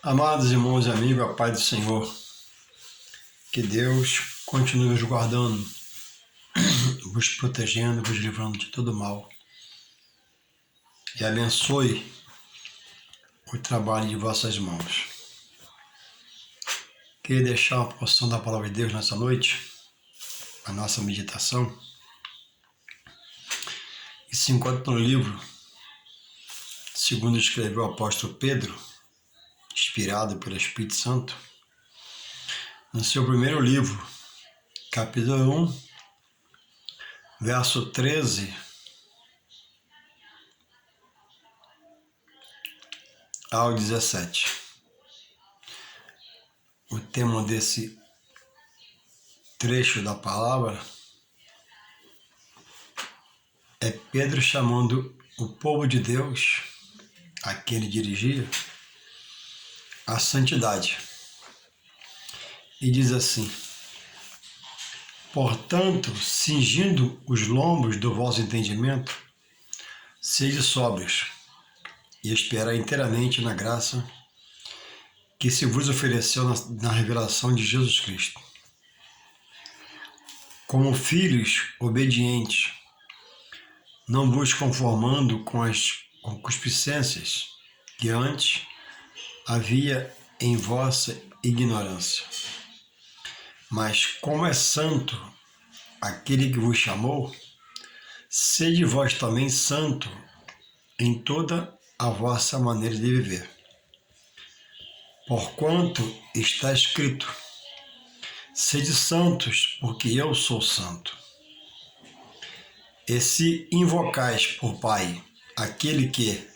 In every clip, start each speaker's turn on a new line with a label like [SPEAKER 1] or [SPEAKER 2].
[SPEAKER 1] Amados irmãos e amigos, a paz do Senhor, que Deus continue nos guardando, vos protegendo, vos livrando de todo mal e abençoe o trabalho de vossas mãos. Queria deixar uma porção da palavra de Deus nessa noite, a nossa meditação, e se encontra no livro, segundo escreveu o apóstolo Pedro, inspirado pelo Espírito Santo, no seu primeiro livro, capítulo 1, verso 13 ao 17. O tema desse trecho da palavra é Pedro chamando o povo de Deus, a quem ele dirigia, à santidade. E diz assim: portanto, cingindo os lombos do vosso entendimento, sede sóbrios, e esperai inteiramente na graça que se vos ofereceu na revelação de Jesus Cristo. Como filhos obedientes, não vos conformando com as concupiscências que antes havia em vossa ignorância. Mas como é santo aquele que vos chamou, sede vós também santo em toda a vossa maneira de viver. Porquanto está escrito: sede santos, porque eu sou santo. E se invocais por Pai aquele que,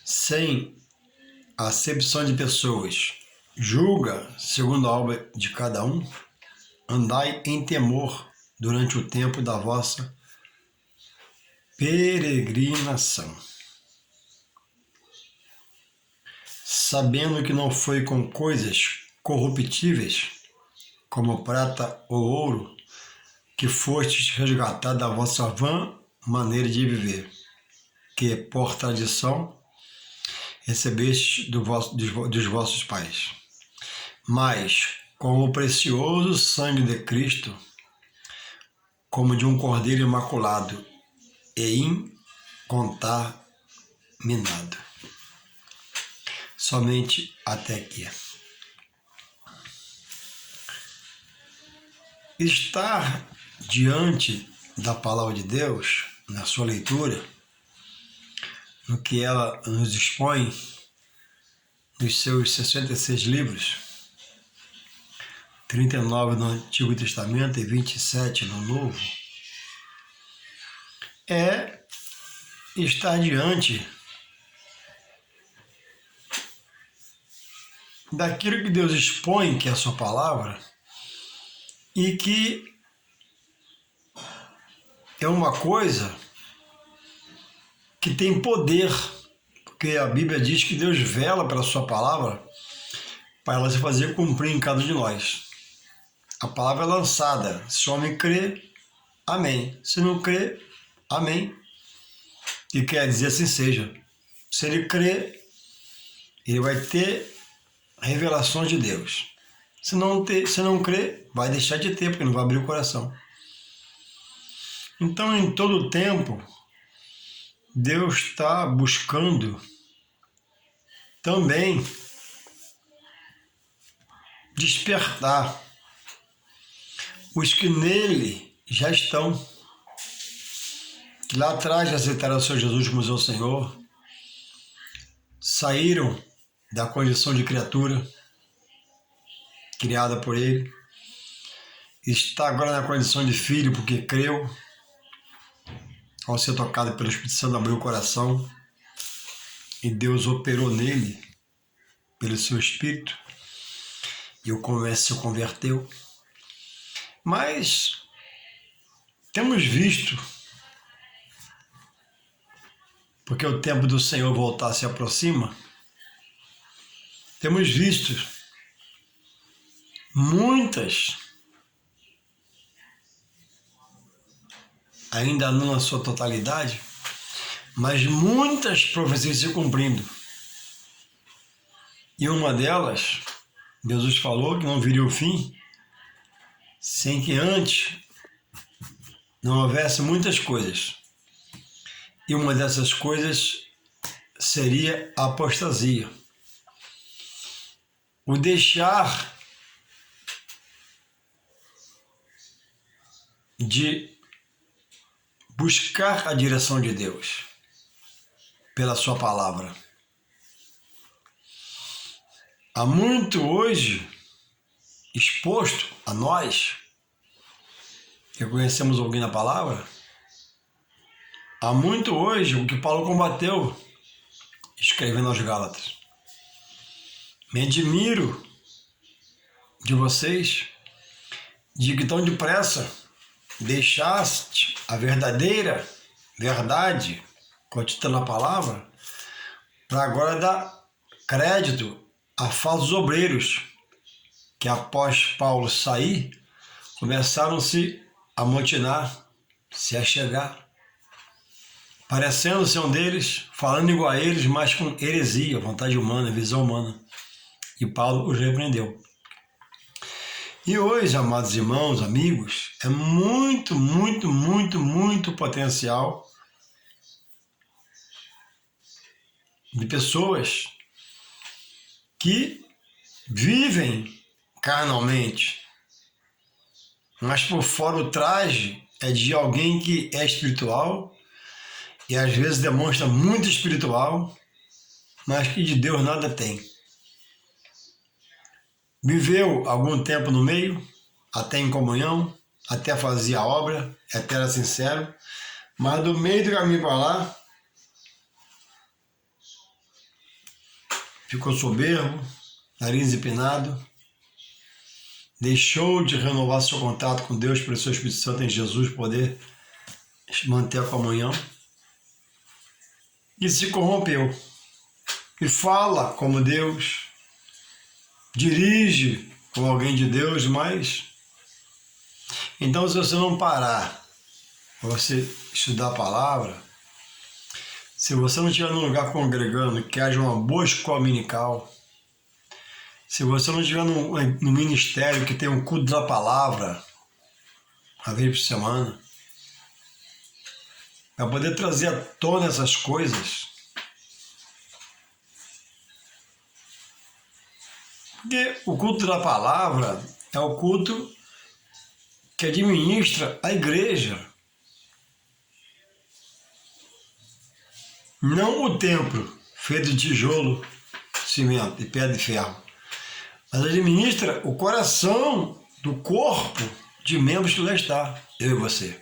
[SPEAKER 1] sem acepção de pessoas, julga segundo a obra de cada um, andai em temor durante o tempo da vossa peregrinação, sabendo que não foi com coisas corruptíveis, como prata ou ouro, que fostes resgatados da vossa vã maneira de viver, que por tradição recebestes dos vossos pais, mas com o precioso sangue de Cristo, como de um cordeiro imaculado e incontaminado. Somente até aqui. Estar diante da palavra de Deus, na sua leitura, no que ela nos expõe, nos seus 66 livros, 39 no Antigo Testamento e 27 no Novo, é estar diante daquilo que Deus expõe, que é a sua palavra, e que é uma coisa que tem poder, porque a Bíblia diz que Deus vela pela sua palavra para ela se fazer cumprir em cada um de nós. A palavra é lançada. Se o homem crê, amém. Se não crê, amém. E quer dizer assim seja. Se ele crê, ele vai ter revelações de Deus. Se não crê, vai deixar de ter, porque não vai abrir o coração. Então, em todo o tempo, Deus está buscando também despertar os que nele já estão, que lá atrás já aceitaram o Senhor Jesus como seu Senhor, saíram da condição de criatura criada por ele, está agora na condição de filho porque creu, ao ser tocado pelo Espírito Santo, abriu o coração e Deus operou nele pelo seu Espírito e o se converteu. Mas temos visto, porque o tempo do Senhor voltar se aproxima, temos visto muitas, ainda não na sua totalidade, mas muitas profecias se cumprindo. E uma delas, Jesus falou que não viria o fim sem que antes não houvesse muitas coisas. E uma dessas coisas seria a apostasia. O deixar de buscar a direção de Deus pela sua palavra. Há muito hoje exposto a nós, que conhecemos alguém na palavra, há muito hoje o que Paulo combateu, escrevendo aos Gálatas. Me admiro de vocês, de que tão depressa deixaste a verdadeira verdade, contida na palavra, para agora dar crédito a falsos obreiros, que após Paulo sair, começaram-se a amotinar, se achegar, parecendo ser um deles, falando igual a eles, mas com heresia, vontade humana, visão humana. E Paulo os repreendeu. E hoje, amados irmãos, amigos, é muito, muito, muito, muito potencial de pessoas que vivem carnalmente, mas por fora o traje é de alguém que é espiritual e às vezes demonstra muito espiritual, mas que de Deus nada tem. Viveu algum tempo no meio, até em comunhão, até fazia a obra, até era sincero, mas do meio do caminho para lá, ficou soberbo, nariz empinado, deixou de renovar seu contato com Deus pelo seu Espírito Santo em Jesus poder manter a comunhão e se corrompeu. E fala como Deus, dirige como alguém de Deus, mas então se você não parar para você estudar a palavra, se você não estiver num lugar congregando, que haja uma boa escola dominical, se você não estiver no ministério que tem um culto da palavra, uma vez por semana, para poder trazer à tona essas coisas, porque o culto da palavra é o culto que administra a igreja, não o templo feito de tijolo, cimento e pedra de ferro, mas administra o coração do corpo de membros que lá está, eu e você.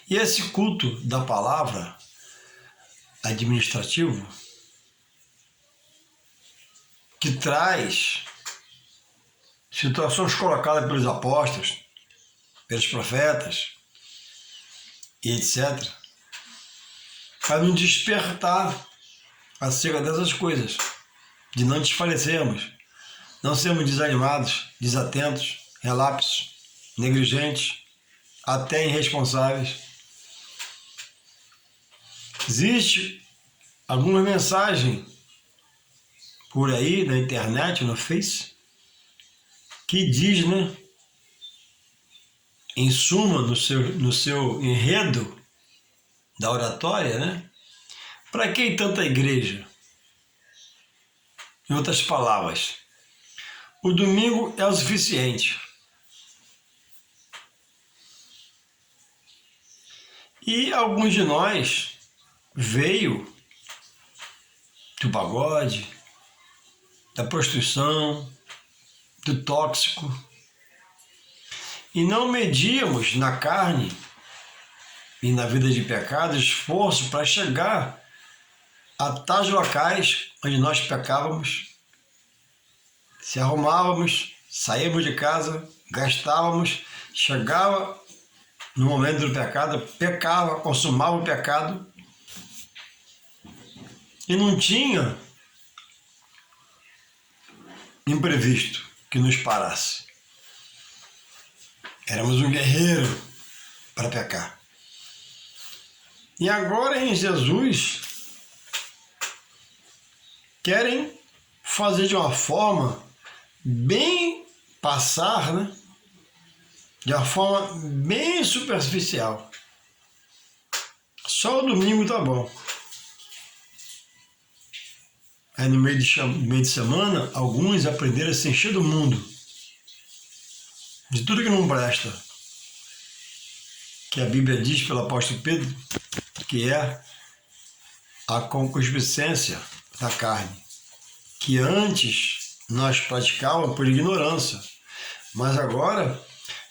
[SPEAKER 1] E esse culto da palavra administrativo, que traz situações colocadas pelos apóstolos, pelos profetas e etc., para nos despertar acerca dessas coisas, de não desfalecermos, não sermos desanimados, desatentos, relapsos, negligentes, até irresponsáveis. Existe alguma mensagem por aí na internet, no Face, que diz, né, em suma, no seu enredo da oratória, né, para que tanta igreja? Em outras palavras, o domingo é o suficiente. E alguns de nós veio do pagode, da prostituição, do tóxico, e não medíamos na carne e na vida de pecado esforço para chegar a tais locais onde nós pecávamos, se arrumávamos, saíamos de casa, gastávamos, chegava no momento do pecado, pecava, consumava o pecado e não tinha imprevisto que nos parasse. Éramos um guerreiro para pecar. E agora em Jesus querem fazer de uma forma bem passar, né? De uma forma bem superficial. Só o domingo tá bom. Aí no meio de semana, alguns aprenderam a se encher do mundo, de tudo que não presta. Que a Bíblia diz pelo apóstolo Pedro, que é a concupiscência da carne, que antes nós praticávamos por ignorância, mas agora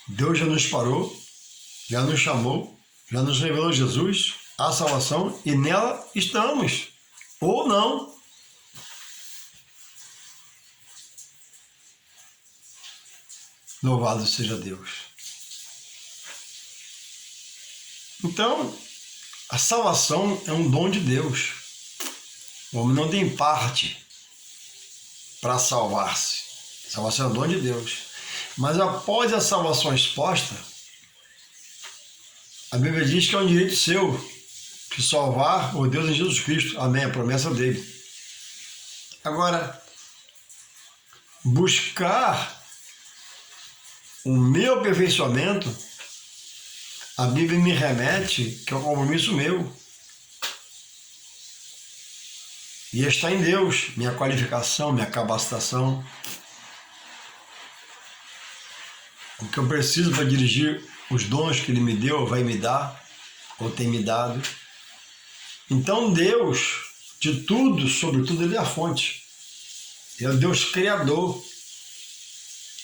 [SPEAKER 1] Deus já nos parou, já nos chamou, já nos revelou Jesus, a salvação, e nela estamos, ou não. Louvado seja Deus. Então, a salvação é um dom de Deus. O homem não tem parte para salvar-se. A salvação é um dom de Deus. Mas após a salvação exposta, a Bíblia diz que é um direito seu de salvar o Deus em Jesus Cristo. Amém, a promessa dele. Agora, buscar o meu aperfeiçoamento, a Bíblia me remete que é um compromisso meu. E está em Deus, minha qualificação, minha capacitação. O que eu preciso para dirigir os dons que Ele me deu, vai me dar, ou tem me dado. Então Deus, de tudo, sobretudo, Ele é a fonte. Ele é o Deus Criador.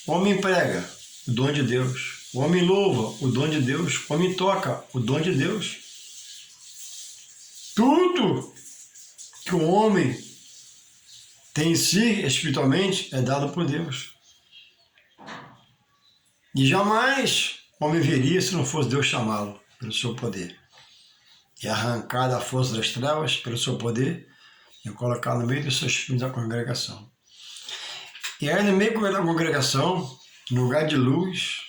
[SPEAKER 1] O homem prega, o dom de Deus. O homem louva, o dom de Deus. O homem toca, o dom de Deus. Tudo que o homem tem em si, espiritualmente, é dado por Deus. E jamais o homem veria se não fosse Deus chamá-lo pelo seu poder. E arrancar da força das trevas pelo seu poder e colocar no meio dos seus filhos da congregação. E aí, no meio da congregação, no lugar de luz,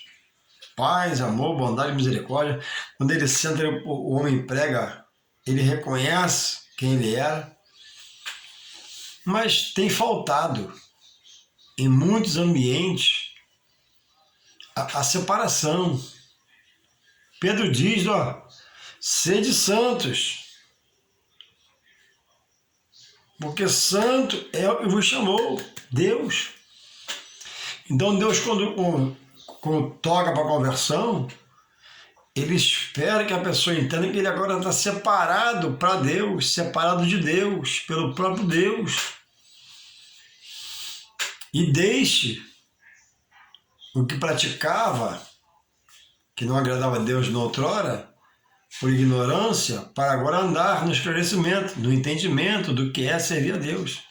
[SPEAKER 1] paz, amor, bondade e misericórdia, quando ele senta, o homem prega, ele reconhece quem ele era. Mas tem faltado em muitos ambientes a separação. Pedro diz, sede santos, porque santo é o que vos chamou, Deus. Então Deus, quando toca para a conversão, Ele espera que a pessoa entenda que ele agora está separado para Deus, separado de Deus, pelo próprio Deus. E deixe o que praticava, que não agradava a Deus na outrora, por ignorância, para agora andar no esclarecimento, no entendimento do que é servir a Deus.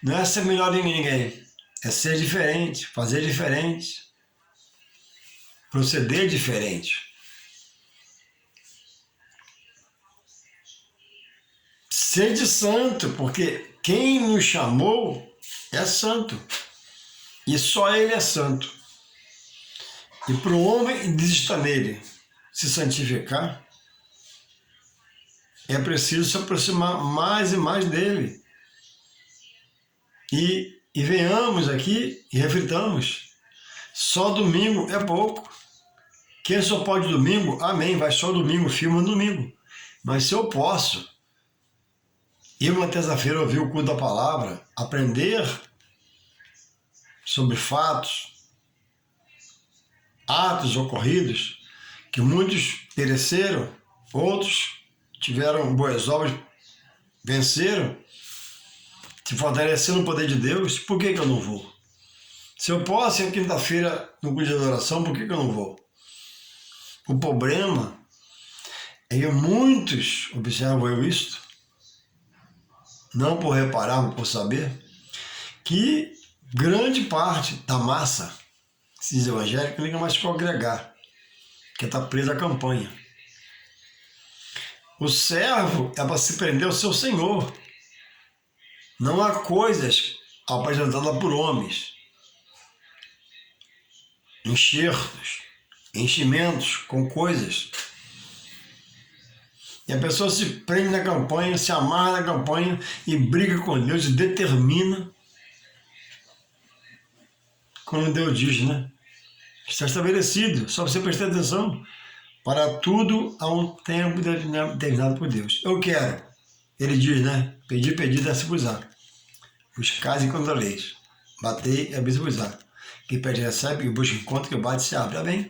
[SPEAKER 1] Não é ser melhor em ninguém, é ser diferente, fazer diferente, proceder diferente. Sede santo, porque quem nos chamou é santo. E só Ele é santo. E para o homem desistir nele, se santificar, é preciso se aproximar mais e mais dele. E venhamos aqui e reflitamos. Só domingo é pouco. Quem só pode domingo, amém, vai só domingo, filma no domingo. Mas se eu posso ir uma terça-feira ouvir o culto da palavra, aprender sobre fatos, atos ocorridos, que muitos pereceram, outros tiveram boas obras, venceram, se fortaleceram no poder de Deus, por que eu não vou? Se eu posso ir quinta-feira no culto de adoração, por que eu não vou? O problema é que muitos observam isto, não por reparar, mas por saber, que grande parte da massa, se diz evangélica, não liga mais para congregar, porque está preso à campanha. O servo é para se prender ao seu senhor. Não há coisas apresentadas por homens. Enxertos, enchimentos com coisas. E a pessoa se prende na campanha, se amarra na campanha e briga com Deus e determina como Deus diz, né? Está estabelecido, só você prestar atenção. Para tudo há um tempo determinado por Deus. Eu quero, ele diz, né? Pedi, dá-se-vos-á. Buscais e encontrareis. Batei e abri-se-vos-á. Quem pede recebe, que busca encontra, que bate se abre. Amém?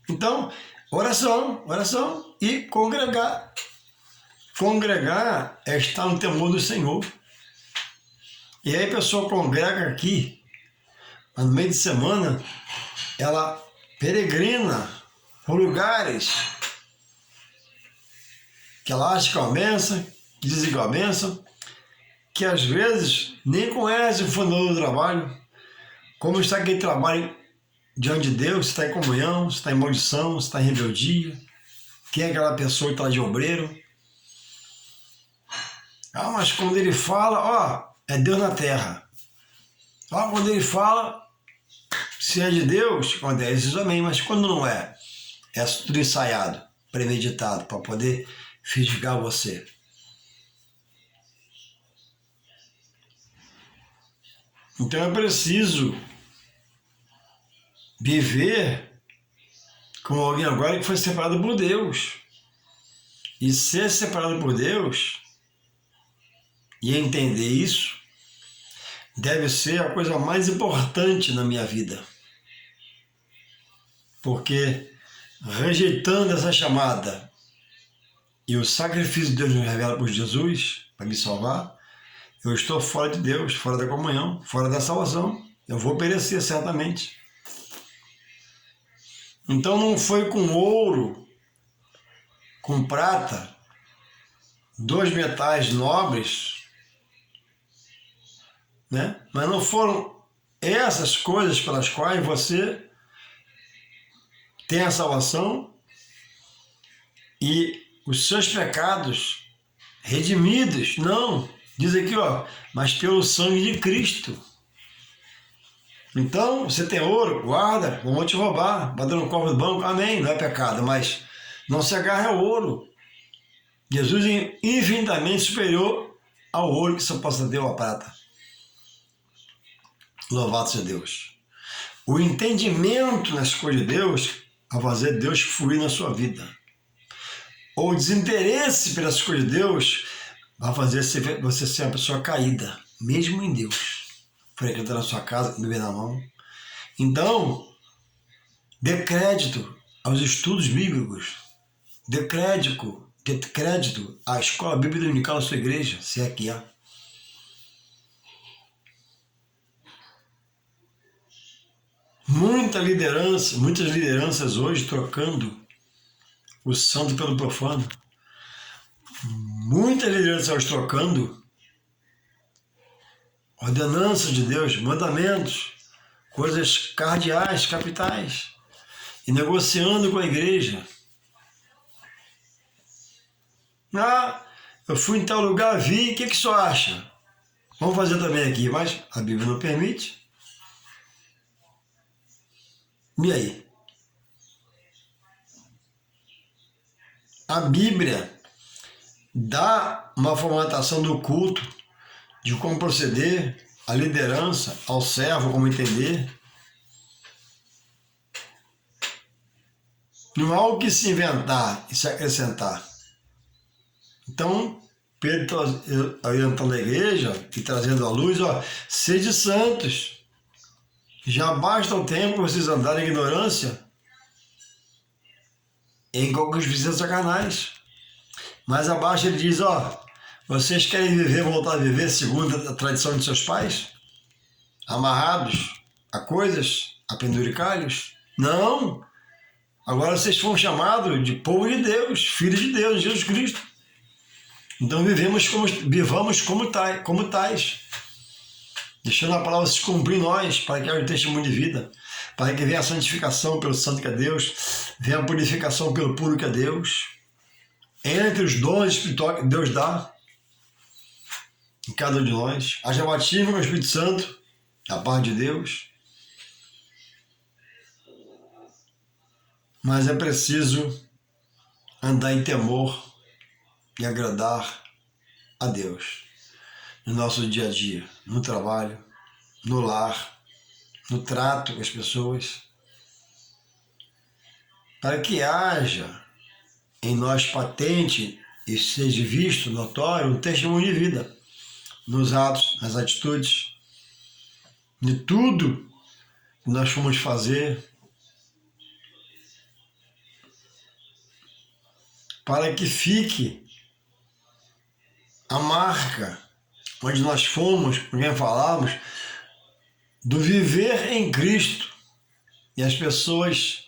[SPEAKER 1] Então, oração e congregar. Congregar é estar no temor do Senhor. E aí a pessoa congrega aqui, mas no meio de semana, ela peregrina por lugares que ela acha que é uma benção, que dizem que é uma benção, que às vezes nem conhece o fundador do trabalho, como está aquele trabalho diante de Deus, se está em comunhão, se está em maldição, se está em rebeldia, quem é aquela pessoa que está de obreiro. Ah, mas quando ele fala, ó, é Deus na terra. Ó, quando ele fala, se é de Deus, acontece isso também, mas quando não é, é tudo ensaiado, premeditado, para poder fisgar você. Então é preciso viver como alguém agora que foi separado por Deus. E ser separado por Deus e entender isso deve ser a coisa mais importante na minha vida. Porque rejeitando essa chamada e o sacrifício de Deus me revela por Jesus para me salvar, eu estou fora de Deus, fora da comunhão, fora da salvação. Eu vou perecer certamente. Então não foi com ouro, com prata, 2 metais nobres, né? Mas não foram essas coisas pelas quais você tem a salvação e os seus pecados redimidos. Não, diz aqui, ó, mas pelo sangue de Cristo. Então, você tem ouro, guarda, não vão te roubar, bota no cofre do banco, amém, não é pecado, mas não se agarre ao ouro. Jesus é infinitamente superior ao ouro que só possa ter a prata. Louvado seja Deus. O entendimento nas coisas de Deus vai fazer Deus fluir na sua vida. O desinteresse pelas coisas de Deus vai fazer você ser uma pessoa caída, mesmo em Deus. Frequentar na sua casa, beber na mão. Então, dê crédito aos estudos bíblicos. Dê crédito à escola bíblica dominical da sua igreja, se é que há. Muitas lideranças hoje trocando o santo pelo profano. Muitas lideranças hoje trocando ordenanças de Deus, mandamentos, coisas cardeais, capitais, e negociando com a igreja. Ah, eu fui em tal lugar, vi, o que o senhor acha? Vamos fazer também aqui, mas a Bíblia não permite. E aí? A Bíblia dá uma formatação do culto, de como proceder, a liderança, ao servo, como entender. Não há o que se inventar e se acrescentar. Então, Pedro orientando a igreja e trazendo à luz, ó, sede santos. Já basta o tempo vocês andarem em ignorância em concupiscência sacanagem. Mais abaixo ele diz, ó, vocês querem voltar a viver segundo a tradição de seus pais? Amarrados a coisas, a penduricalhos? Não! Agora vocês foram chamados de povo de Deus, filhos de Deus, Jesus Cristo. Então vivamos como tais, deixando a palavra se cumprir em nós, para que haja um testemunho de vida, para que venha a santificação pelo santo que é Deus, venha a purificação pelo puro que é Deus, entre os dons espirituais que Deus dá em cada um de nós, haja batismo com o Espírito Santo, a paz de Deus, mas é preciso andar em temor e agradar a Deus no nosso dia a dia, no trabalho, no lar, no trato com as pessoas, para que haja em nós patente e seja visto, notório, um testemunho de vida, nos atos, nas atitudes, de tudo que nós fomos fazer, para que fique a marca onde nós fomos, com quem falamos, do viver em Cristo. E as pessoas,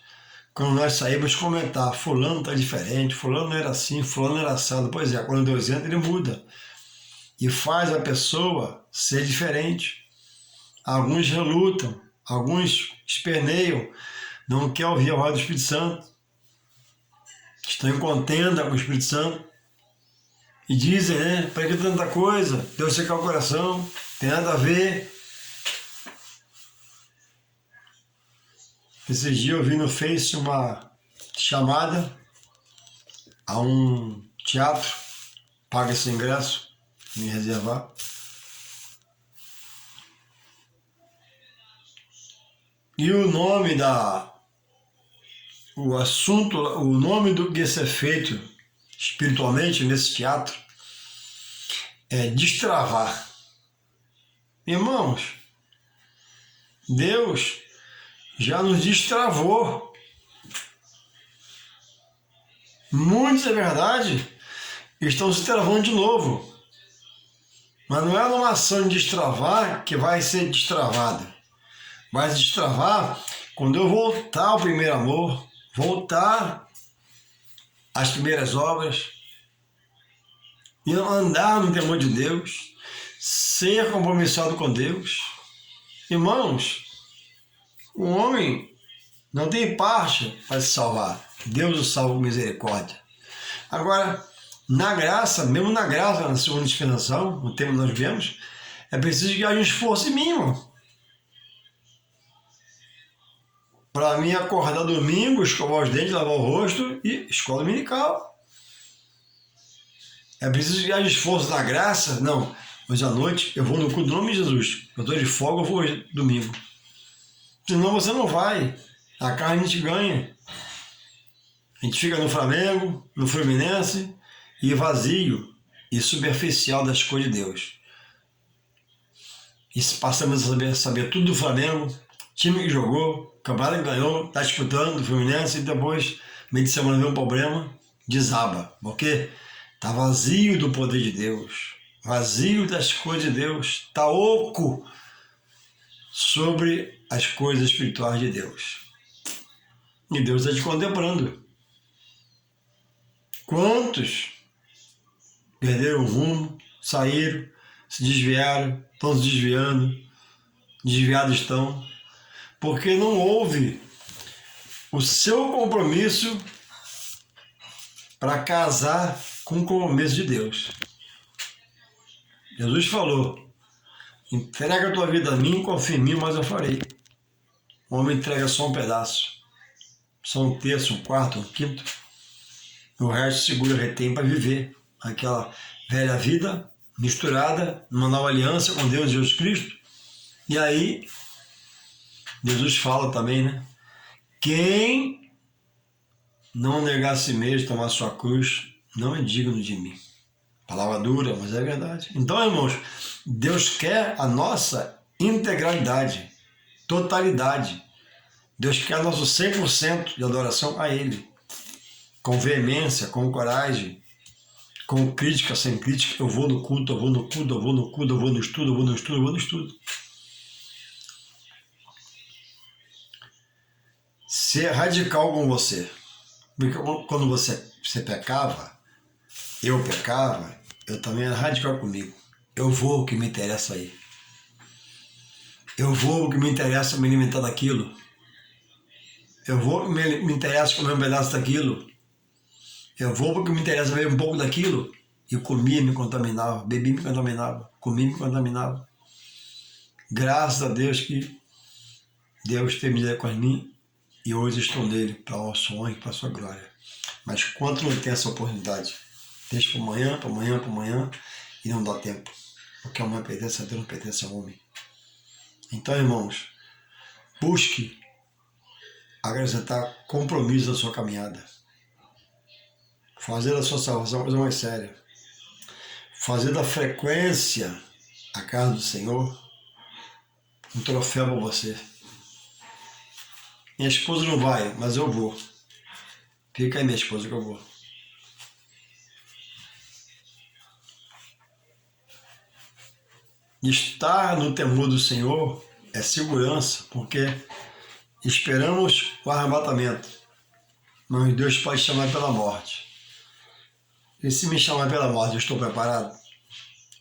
[SPEAKER 1] quando nós saímos, comentar, fulano está diferente, fulano não era assim, fulano era assado. Pois é, quando Deus entra, ele muda. E faz a pessoa ser diferente. Alguns relutam, alguns esperneiam, não querem ouvir a voz do Espírito Santo. Estão em contenda com o Espírito Santo. E dizem, né, para que tanta coisa? Deus secar o coração, tem nada a ver. Esses dias eu vi no Face uma chamada a um teatro, paga esse ingresso, me reservar. E o nome o assunto, o nome do que ia ser feito espiritualmente nesse teatro é destravar. Irmãos, Deus já nos destravou. Muitos, é verdade, estão se travando de novo. Mas não é numa ação de destravar que vai ser destravada. Vai se destravar quando eu voltar ao primeiro amor, voltar às primeiras obras, e andar no temor de Deus, ser compromissado com Deus. Irmãos, o homem não tem parte para se salvar. Deus o salva com misericórdia. Agora, na graça, mesmo na graça, na segunda dispensação, no tempo que nós vivemos, é preciso que haja um esforço mínimo. Para mim, acordar domingo, escovar os dentes, lavar o rosto e escola dominical. É preciso que haja esforço na graça? Não. Hoje à noite eu vou no culto do nome de Jesus. Eu estou de folga, eu vou hoje, domingo. Senão você não vai. A carne a gente ganha. A gente fica no Flamengo, no Fluminense, e vazio e superficial das coisas de Deus. E passamos a saber tudo do Flamengo, time que jogou, campeonato que ganhou, está disputando, do Fluminense, e depois, meio de semana, vem um problema, desaba. Por quê? Está vazio do poder de Deus, vazio das coisas de Deus, está oco sobre as coisas espirituais de Deus. E Deus está te contemplando. Quantos perderam o rumo, saíram, se desviaram, estão se desviando, desviados estão, porque não houve o seu compromisso para casar com o compromisso de Deus. Jesus falou, entrega a tua vida a mim, confia em mim, mas eu farei. O homem entrega só um pedaço, só um terço, um quarto, um quinto, o resto segura, retém para viver aquela velha vida misturada numa nova aliança com Deus e Jesus Cristo. E aí, Jesus fala também, né? Quem não negar a si mesmo, tomar sua cruz, não é digno de mim. Palavra dura, mas é verdade. Então, irmãos, Deus quer a nossa integralidade, totalidade. Deus quer nosso 100% de adoração a Ele. Com veemência, com coragem, com crítica, sem crítica. Eu vou no culto, eu vou no culto, eu vou no culto, eu vou no estudo, eu vou no estudo, eu vou no estudo. Ser radical com você. Porque quando você pecava, eu pecava, eu também era radical comigo. Eu vou o que me interessa aí. Eu vou o que me interessa me alimentar daquilo. Eu vou me interessa comer um pedaço daquilo. Eu vou porque me interessa ver um pouco daquilo. E comia, me contaminava. Bebi, me contaminava. Comia, me contaminava. Graças a Deus que Deus teve misericórdia de mim e hoje estou nele para o nosso honra e para a sua glória. Mas quanto não tem essa oportunidade? Deixa para amanhã, para amanhã, para amanhã e não dá tempo. Porque amanhã pertence a Deus, não pertence ao homem. Então, irmãos, Busque acrescentar compromisso na sua caminhada. Fazer da sua salvação uma coisa mais séria. Fazer da frequência a casa do Senhor um troféu para você. Minha esposa não vai, mas eu vou. Fica aí, minha esposa, que eu vou. Estar no temor do Senhor é segurança, porque esperamos o arrebatamento, mas Deus pode chamar pela morte. E se me chamar pela morte, eu estou preparado?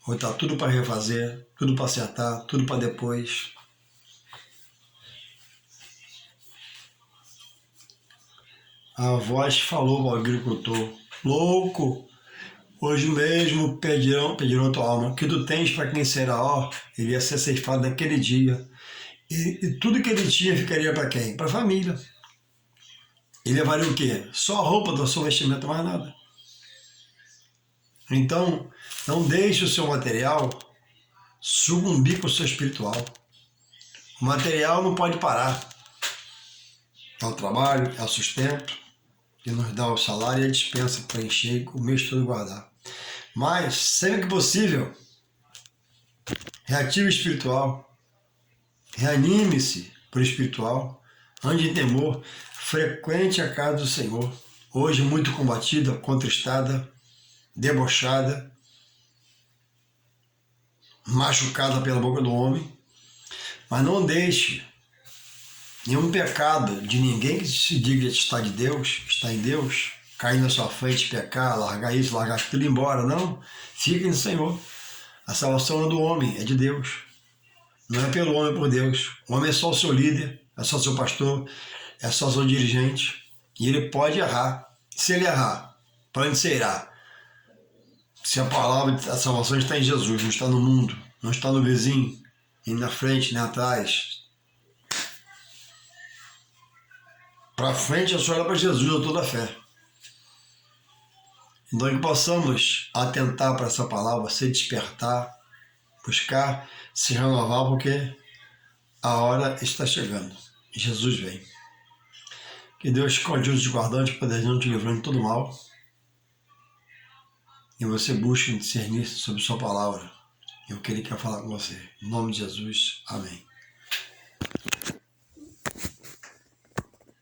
[SPEAKER 1] Ou está tudo para refazer, tudo para acertar, tudo para depois? A voz falou para o agricultor: louco, hoje mesmo pedirão tua alma, que tu tens para quem será, ó, ele ia ser ceifado naquele dia. E tudo que ele tinha ficaria para quem? Para a família. Ele levaria o quê? Só a roupa do seu vestimento, mais nada. Então, não deixe o seu material sucumbir com o seu espiritual. O material não pode parar. É o trabalho, é o sustento, que nos dá o salário e a dispensa para encher o mês todo guardar. Mas, sempre que possível, reative o espiritual. Reanime-se para o espiritual. Ande em temor. Frequente a casa do Senhor. Hoje muito combatida, contristada, debochada, machucada pela boca do homem. Mas não deixe nenhum pecado de ninguém que se diga estar de Deus, está em Deus, cair na sua frente, pecar, largar isso, largar tudo e ir embora. Não. Fique no Senhor. A salvação não é do homem, é de Deus. Não é pelo homem, é por Deus. O homem é só o seu líder, é só seu pastor, é só seu dirigente. E ele pode errar. Se ele errar, para onde você irá? Se a palavra da salvação está em Jesus, não está no mundo, não está no vizinho, nem na frente, nem atrás. Para frente é só olhar para Jesus a toda a fé. Então que possamos atentar para essa palavra, se despertar, buscar se renovar, porque a hora está chegando. Jesus vem. Que Deus continue te guardando, te protegendo, te livrando de todo mal. E você busque discernir sobre sua palavra. E o que Ele quer falar com você. Em nome de Jesus. Amém.